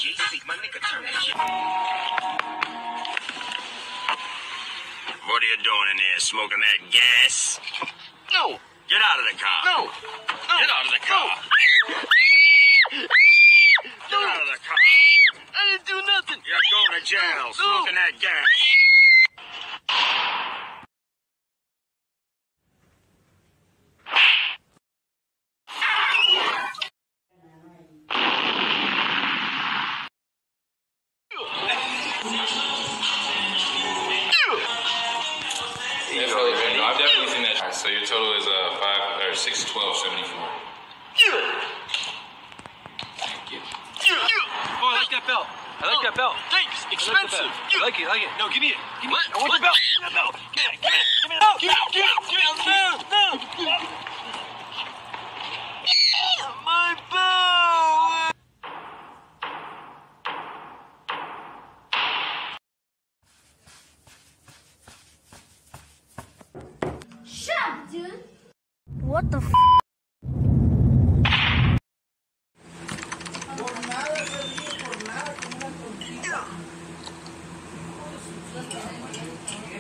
shit. See, my nigga, turn that shit. What are you doing in there, smoking that gas? No. Get out of the car. No. Get out of the car. Get out of the car. I didn't do nothing. You're going to jail, smoking that gas. I've definitely seen that. So your total is 612.74. Thank you. Oh, I like that belt. I like that belt. Thanks. Expensive. I like it. No, give me it. Give me it. I want the belt. Give me the belt. Give me it. Give me the belt. Give me it. My belt. Shut up, dude. What the f?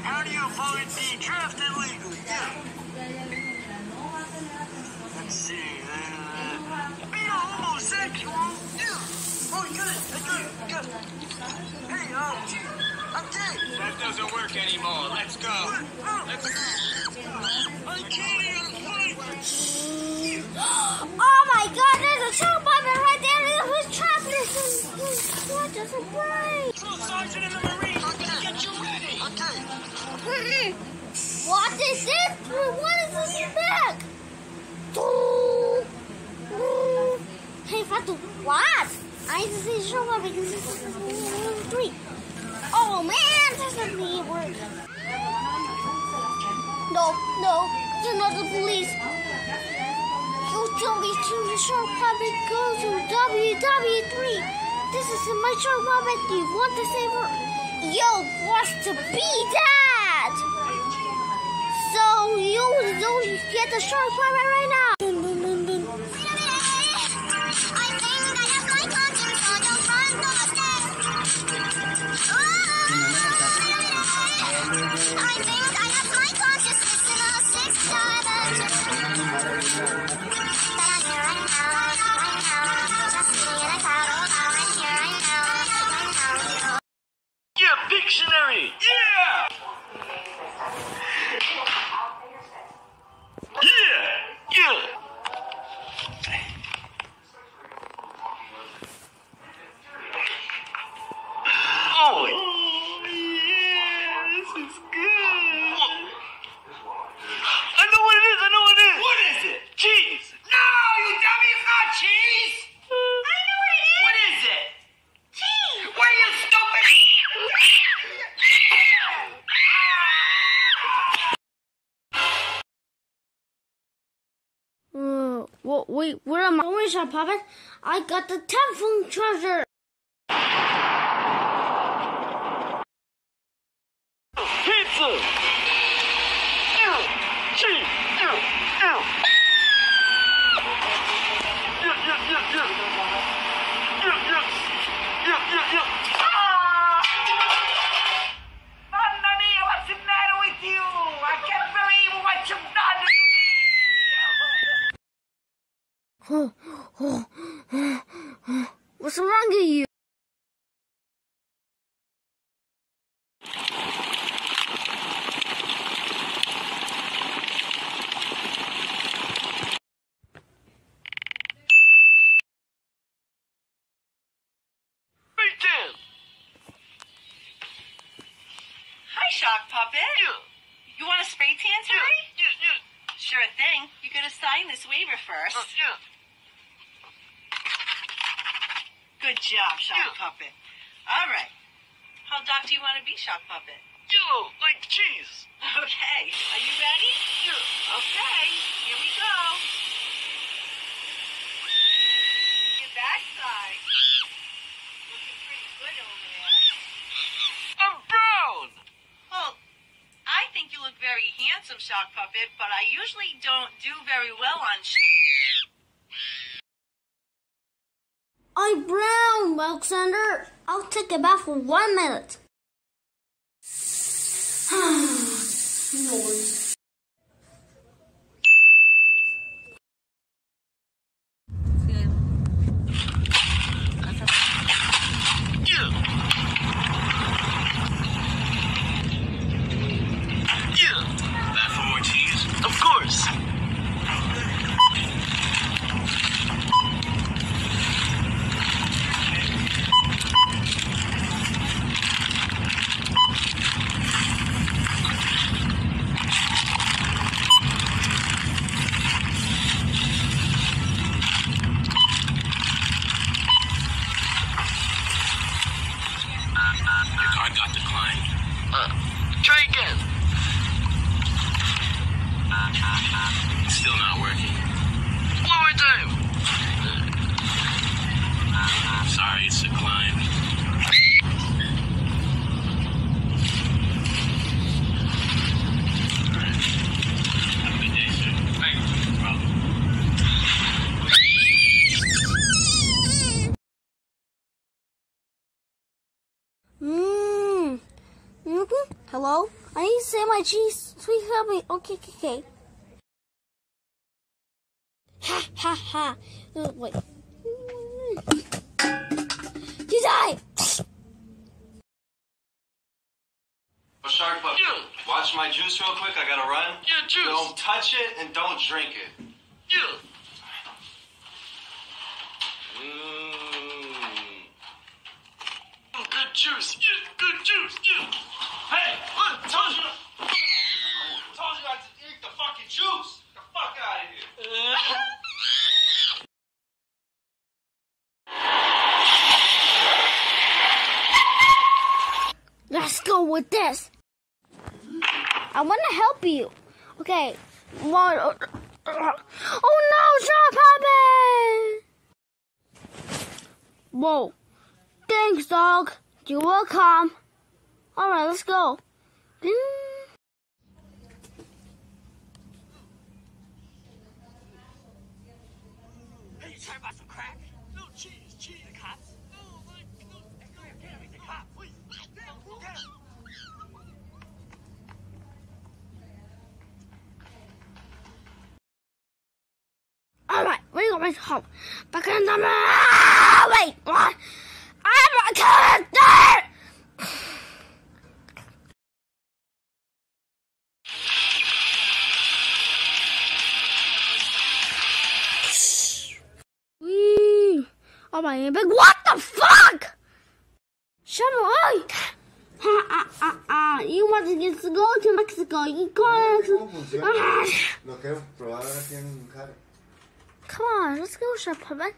How do you avoid being drafted illegally? Let's see. Being a homosexual? Oh, good. Hey, I'm gay. That doesn't work anymore. Let's go. I can't even fight. Oh my God! There's a shark puppet right there. Who's trapped this? What does it break? Sergeant in the Marine. I'm gonna get you ready. Okay. What is it? What is this bag? Hey, Fatu, what? I need to see shark puppet because this is 3. Oh man, this is me work. No, it's not the police. You told me to the shark puppet go to WW3. This is my shark puppet. You want to save her? Yo, wants to be that. So you get the shark puppet right now. Dun, dun, dun, dun. Yeah, dictionary. Yeah. Oh, yeah, this is good. I know what it is. What is it? Cheese. No, you dummy, it's not cheese. I know what it is. What is it? Cheese. What are you, stupid? Wait, where am I going, Shark Puppet? I got the telephone charger. Pizza. Cheese. Mamma mia, what's the matter with you? I can't believe what you've done to me. What's wrong with you? Hi, Shock Puppet. You want to spray tan today? Sure thing. You gotta sign this waiver first. Good job, Shock Puppet. All right. How dark do you want to be, Shock Puppet? Yellow, like cheese. Okay. Are you ready? Okay. Here we go. Your backside. Looking pretty good over there. I'm brown. Well, I think you look very handsome, Shock Puppet, but I usually don't do very well on I'm brown, Alexander. I'll take a bath for 1 minute. Noise. Back for more cheese? Of course. Your card got declined. Try again. Still not working. One more time. Sorry, it's declined. Alright. Have a good day, sir. Thanks. No problem. Hello? I need to say my cheese. Please help me. Okay. Ha. Wait. You die! Shark Puppy, watch my juice real quick. I gotta run. Yeah, juice. Don't touch it and don't drink it. Yeah. Oh, good juice. Yeah, good juice. Yeah. Hey, look, told you not to drink the fucking juice. Get the fuck out of here. Let's go with this. I want to help you. Okay. Oh no, Shark Puppy! Whoa. Thanks, dog. You're welcome. Alright, let's go. Hey, you trying to buy some crack? No, cheese. The cops? No, get him, he's a cop. Please. Get him. Alright, we're going home. Back in the wait, what? I'm a character! Oh my god, what the fuck? Shut up! You want to go to Mexico? You can't. No quiero probar ahora tienen un cara. Come on, let's go, Shark Puppy.